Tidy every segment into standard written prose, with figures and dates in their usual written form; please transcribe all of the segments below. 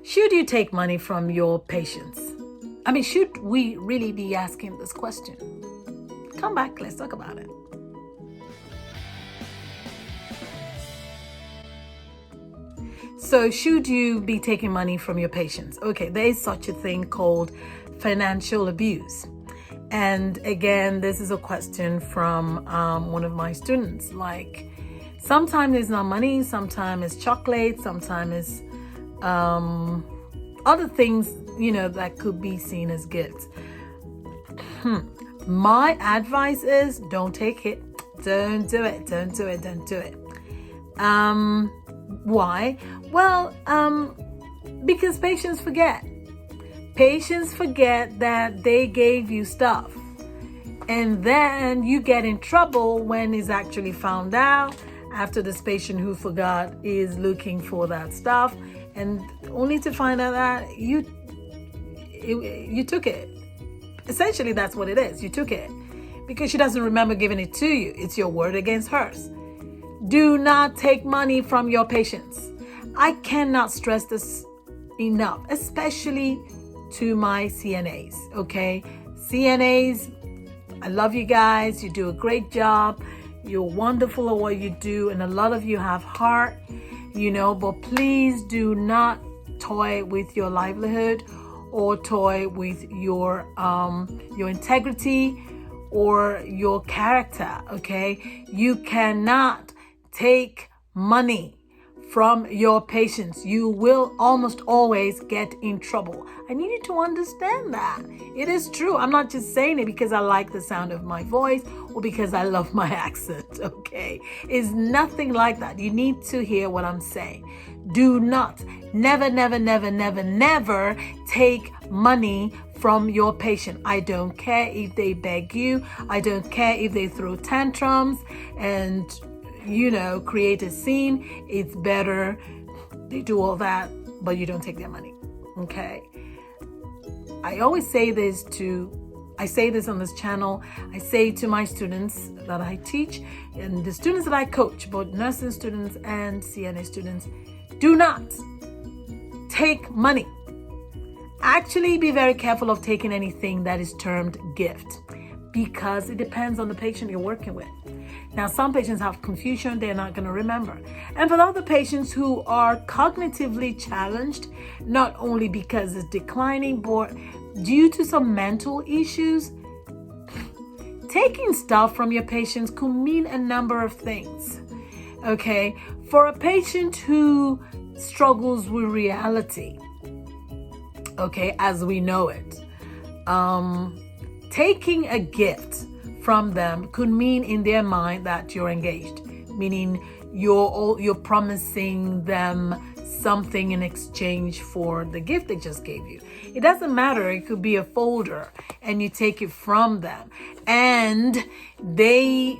Should you take money from your patients? I mean, should we really be asking this question? Come back, let's talk about it. So, should you be taking money from your patients? Okay, there is such a thing called financial abuse. And again, this is a question from one of my students. Like, sometimes it's not money, sometimes it's chocolate, sometimes it's other things, that could be seen as gifts. My advice is don't take it. Don't do it. Don't do it. Don't do it. Why? Well, because patients forget. Patients forget that they gave you stuff. And then you get in trouble when it's actually found out after this patient who forgot is looking for that stuff, and only to find out that you took it. Essentially, that's what it is. You took it because she doesn't remember giving it to you. It's your word against hers. Do not take money from your patients. I cannot stress this enough, especially to my CNAs, okay? CNAs, I love you guys. You do a great job. You're wonderful at what you do, and a lot of you have heart, but please do not toy with your livelihood or toy with your integrity or your character, okay? You cannot take money from your patients. You will almost always get in trouble. I need you to understand that. It is true. I'm not just saying it because I like the sound of my voice or because I love my accent, okay? It's nothing like that. You need to hear what I'm saying. Do not, never, never, never, never, never take money from your patient. I don't care if they beg you. I don't care if they throw tantrums and create a scene. It's better they do all that, but you don't take their money, okay? I always say this on this channel. I say to my students that I teach and the students that I coach, both nursing students and CNA students, do not take money. Actually, be very careful of taking anything that is termed gift because it depends on the patient you're working with. Now, some patients have confusion, they're not going to remember. And for other patients who are cognitively challenged, not only because it's declining, but due to some mental issues, taking stuff from your patients could mean a number of things. Okay? For a patient who struggles with reality, okay, as we know it, taking a gift from them could mean in their mind that you're engaged, meaning you're promising them something in exchange for the gift they just gave you. It doesn't matter. It could be a folder and you take it from them and they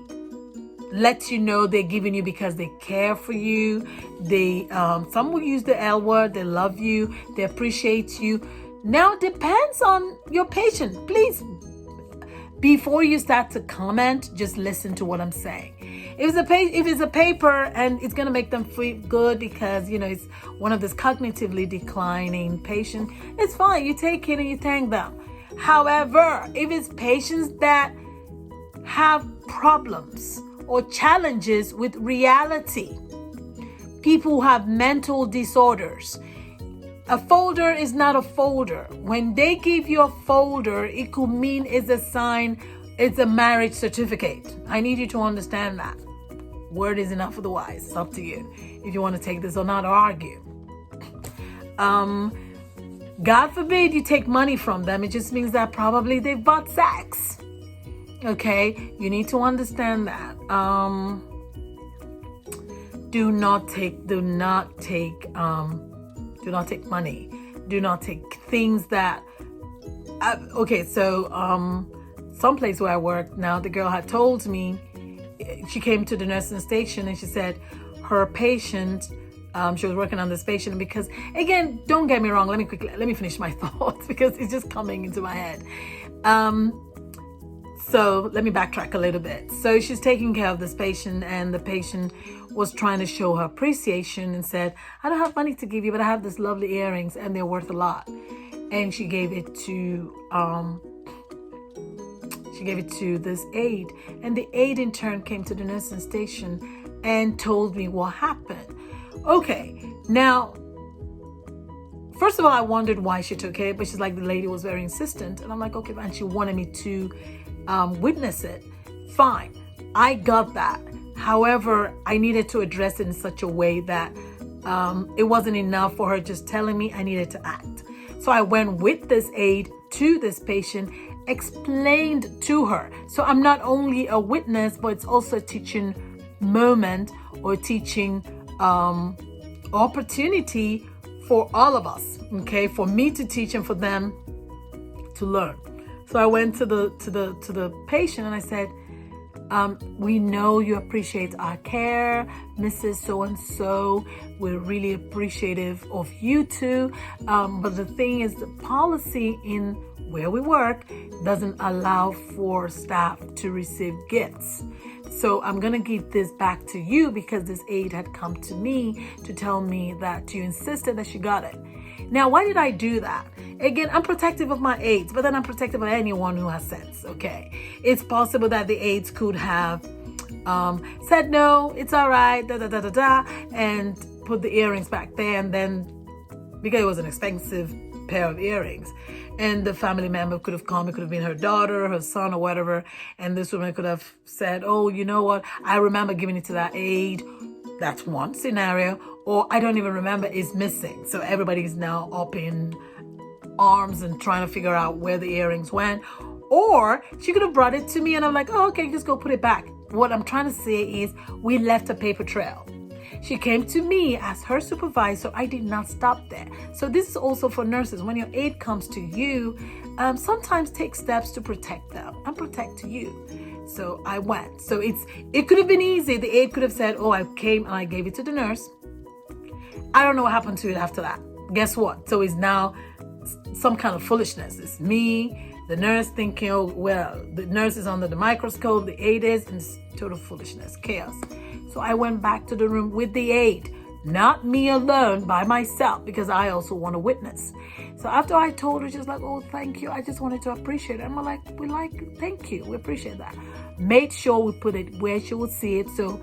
let you know they're giving you because they care for you. They some will use the L word. They love you. They appreciate you. Now it depends on your patient. Please, before you start to comment, just listen to what I'm saying. If it's a paper and it's going to make them feel good because, it's one of this cognitively declining patient, it's fine. You take it and you thank them. However, if it's patients that have problems or challenges with reality, people who have mental disorders, a folder is not a folder. When they give you a folder, it could mean it's a sign, it's a marriage certificate. I need you to understand that. Word is enough for the wise. It's up to you if you want to take this or not or argue. God forbid you take money from them. It just means that probably they've bought sex. Okay? You need to understand that. Do not take money. Do not take things that some place where I work now, the girl had told me, she came to the nursing station and she said her patient, she was working on this patient because, again, don't get me wrong, let me finish my thoughts because it's just coming into my head. So let me backtrack a little bit. So she's taking care of this patient and the patient was trying to show her appreciation and said, I don't have money to give you, but I have these lovely earrings and they're worth a lot. And she gave it to this aide, and the aide in turn came to the nursing station and told me what happened. Okay, now, first of all, I wondered why she took it, but she's like, the lady was very insistent, and I'm like, okay, and she wanted me to witness it. Fine, I got that. However, I needed to address it in such a way that it wasn't enough for her just telling me. I needed to act. So I went with this aide to this patient, explained to her. So I'm not only a witness, but it's also a teaching moment or teaching opportunity for all of us. Okay, for me to teach and for them to learn. So I went to the patient and I said, we know you appreciate our care, Mrs. So-and-so. We're really appreciative of you too. But the thing is, the policy in where we work doesn't allow for staff to receive gifts. So I'm going to give this back to you because this aide had come to me to tell me that you insisted that she got it. Now, why did I do that? Again, I'm protective of my aides, but then I'm protective of anyone who has sense, okay? It's possible that the aides could have said, no, it's all right, and put the earrings back there, and then, because it was an expensive pair of earrings, and the family member could have come, it could have been her daughter, her son, or whatever, and this woman could have said, oh, you know what, I remember giving it to that aide. That's one scenario. Or I don't even remember, it's missing. So everybody's now up in arms and trying to figure out where the earrings went. Or she could have brought it to me and I'm like, oh, okay, just go put it back. What I'm trying to say is we left a paper trail. She came to me as her supervisor. I did not stop there. So this is also for nurses. When your aide comes to you, sometimes take steps to protect them and protect you. So I went. So it could have been easy. The aide could have said, oh, I came and I gave it to the nurse. I don't know what happened to it after that. Guess what? So it's now some kind of foolishness. It's me, the nurse thinking, oh, well, the nurse is under the microscope, the aide is, and it's total foolishness, chaos. So I went back to the room with the aide, not me alone by myself, because I also want to witness. So after I told her, she's like, oh, thank you. I just wanted to appreciate it. I'm like, thank you. We appreciate that. Made sure we put it where she would see it. So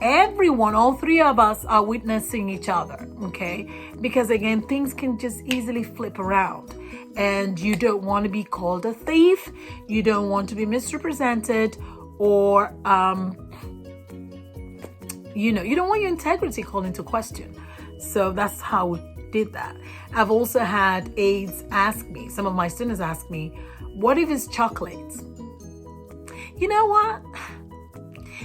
everyone, all three of us are witnessing each other, okay? Because again, things can just easily flip around. And you don't want to be called a thief. You don't want to be misrepresented or, you don't want your integrity called into question. So that's how we did that. I've also had aides ask me, some of my students ask me, what if it's chocolates? You know what?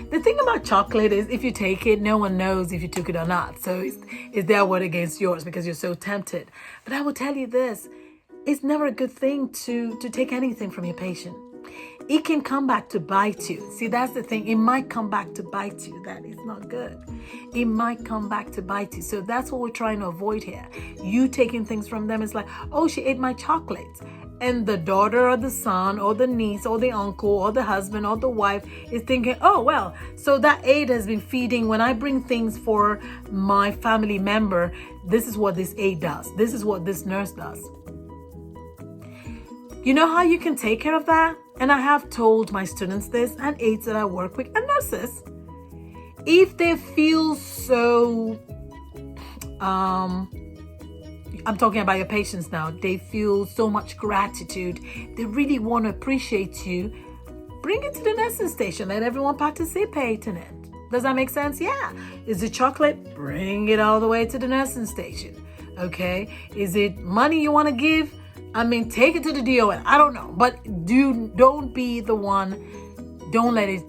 The thing about chocolate is if you take it, no one knows if you took it or not. So it's their word against yours because you're so tempted. But I will tell you this, it's never a good thing to take anything from your patient. It can come back to bite you. See, that's the thing. It might come back to bite you. That is not good. It might come back to bite you. So that's what we're trying to avoid here. You taking things from them is like, oh, she ate my chocolates. And the daughter or the son or the niece or the uncle or the husband or the wife is thinking, oh, well, so that aide has been feeding. When I bring things for my family member, this is what this aide does. This is what this nurse does. You know how you can take care of that? And I have told my students this and aides that I work with and nurses. If they feel so, I'm talking about your patients now. They feel so much gratitude. They really want to appreciate you. Bring it to the nursing station. Let everyone participate in it. Does that make sense? Yeah. Is it chocolate? Bring it all the way to the nursing station. Okay. Is it money you want to give? I mean, take it to the DON. I don't know. But don't be the one. Don't let it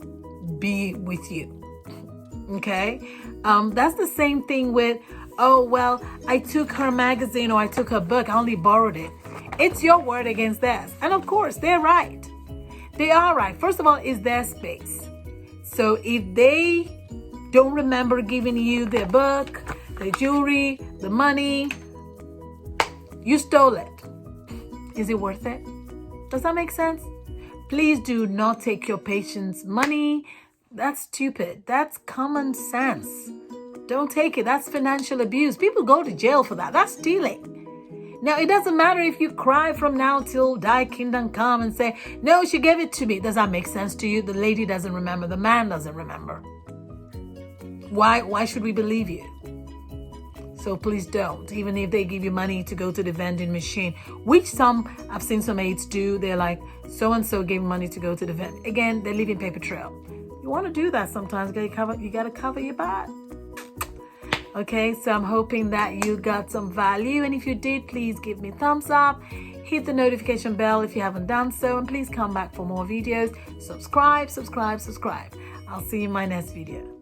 be with you. Okay. That's the same thing with, oh, well, I took her magazine or I took her book. I only borrowed it. It's your word against theirs. And of course, they're right. They are right. First of all, it's their space. So if they don't remember giving you their book, the jewelry, the money, you stole it. Is it worth it? Does that make sense? Please do not take your patient's money, That's stupid. That's common sense. Don't take it. That's financial abuse. People go to jail for that. That's stealing. Now, it doesn't matter if you cry from now till thy kingdom come and say, no, she gave it to me. Does that make sense to you? The lady doesn't remember. The man doesn't remember. Why should we believe you? So please don't. Even if they give you money to go to the vending machine, which I've seen some aides do. They're like, so-and-so gave money to go to the vending. Again, they're leaving paper trail. You want to do that sometimes. You got to cover your butt. Okay, so I'm hoping that you got some value. And if you did, please give me a thumbs up. Hit the notification bell if you haven't done so. And please come back for more videos. Subscribe. I'll see you in my next video.